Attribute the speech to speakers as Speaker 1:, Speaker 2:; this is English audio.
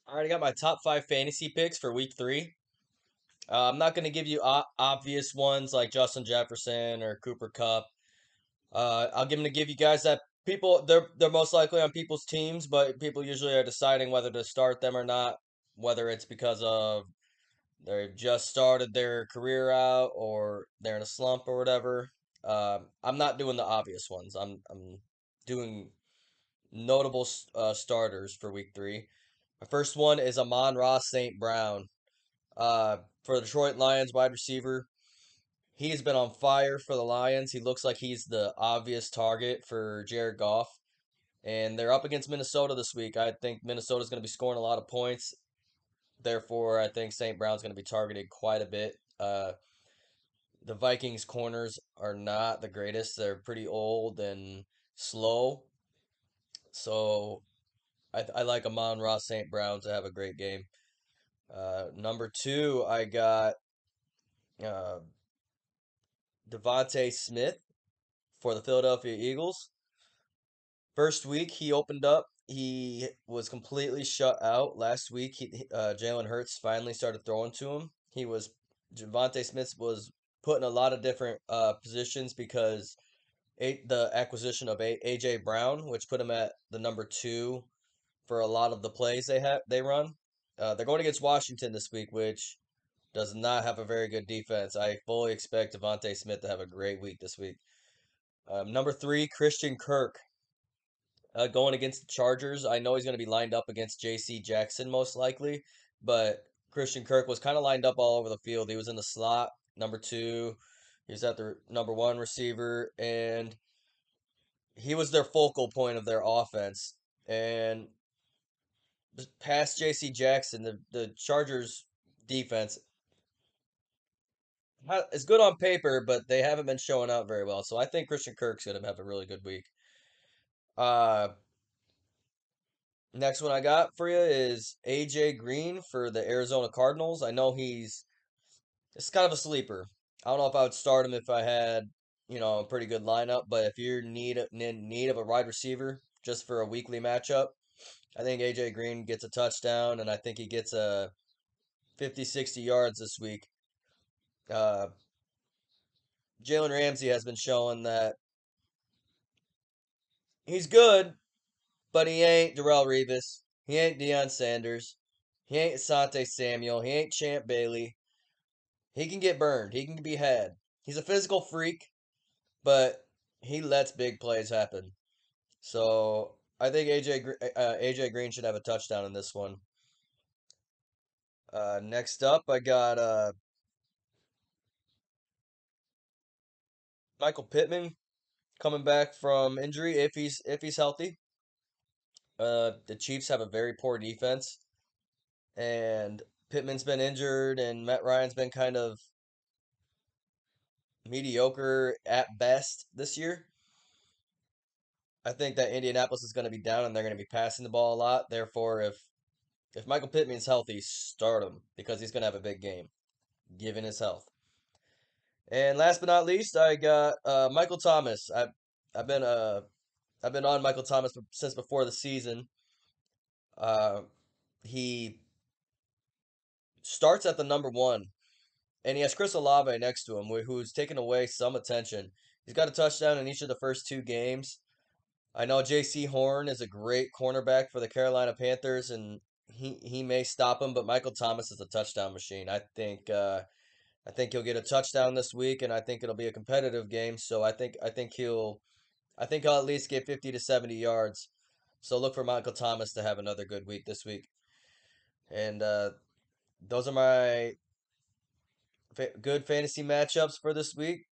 Speaker 1: I already got my top five fantasy picks for week three. I'm not going to give you obvious ones like Justin Jefferson or Cooper Cup. I'm going to give you guys that people they're most likely on people's teams, but people usually are deciding whether to start them or not, whether it's because of they've just started their career out or they're in a slump or whatever. I'm not doing the obvious ones. I'm doing notable starters for week three. My first one is Amon-Ra St. Brown. For the Detroit Lions wide receiver, he has been on fire for the Lions. He looks like he's the obvious target for Jared Goff. And they're up against Minnesota this week. I think Minnesota's going to be scoring a lot of points. Therefore, I think St. Brown's going to be targeted quite a bit. The Vikings corners are not the greatest. They're pretty old and slow. So I like Amon-Ra St. Brown to have a great game. Number two, I got uh, Devontae Smith for the Philadelphia Eagles. First week he opened up. He was completely shut out last week. Jalen Hurts finally started throwing to him. Devontae Smith was put in a lot of different positions because the acquisition of AJ Brown, which put him at the number two for a lot of the plays they run. They're going against Washington this week, which does not have a very good defense. I fully expect Devontae Smith to have a great week this week. Number three, Christian Kirk, going against the Chargers. I know he's going to be lined up against J.C. Jackson most likely, but Christian Kirk was kind of lined up all over the field. He was in the slot, number two. He was at the number one receiver, and he was their focal point of their offense. And past J.C. Jackson, the Chargers defense is good on paper, but they haven't been showing out very well. So I think Christian Kirk's going to have a really good week. Uh, Next one I got for you is AJ Green for the Arizona Cardinals. I know it's kind of a sleeper. I don't know if I would start him if I had, a pretty good lineup, but if you're in need of a wide receiver just for a weekly matchup, I think AJ Green gets a touchdown and I think he gets a 50, 60 yards this week. Uh, Jalen Ramsey has been showing that he's good, but he ain't Darrell Revis. He ain't Deion Sanders. He ain't Asante Samuel. He ain't Champ Bailey. He can get burned. He can be had. He's a physical freak, but he lets big plays happen. So I think AJ Green should have a touchdown in this one. Next up, I got Michael Pittman coming back from injury if he's healthy. The Chiefs have a very poor defense, and Pittman's been injured, and Matt Ryan's been kind of mediocre at best this year. I think that Indianapolis is going to be down, and they're going to be passing the ball a lot. Therefore, if Michael Pittman's healthy, start him because he's going to have a big game, given his health. And last but not least, I got Michael Thomas. I've been uh I've been on Michael Thomas since before the season. Uh, he starts at the number one, and he has Chris Olave next to him, who's taken away some attention. He's got a touchdown in each of the first two games. I know J.C. Horn is a great cornerback for the Carolina Panthers, and he may stop him, but Michael Thomas is a touchdown machine. I think he'll get a touchdown this week, and I think it'll be a competitive game. So I think he'll at least get 50 to 70 yards. So look for Michael Thomas to have another good week this week. And those are my good fantasy matchups for this week.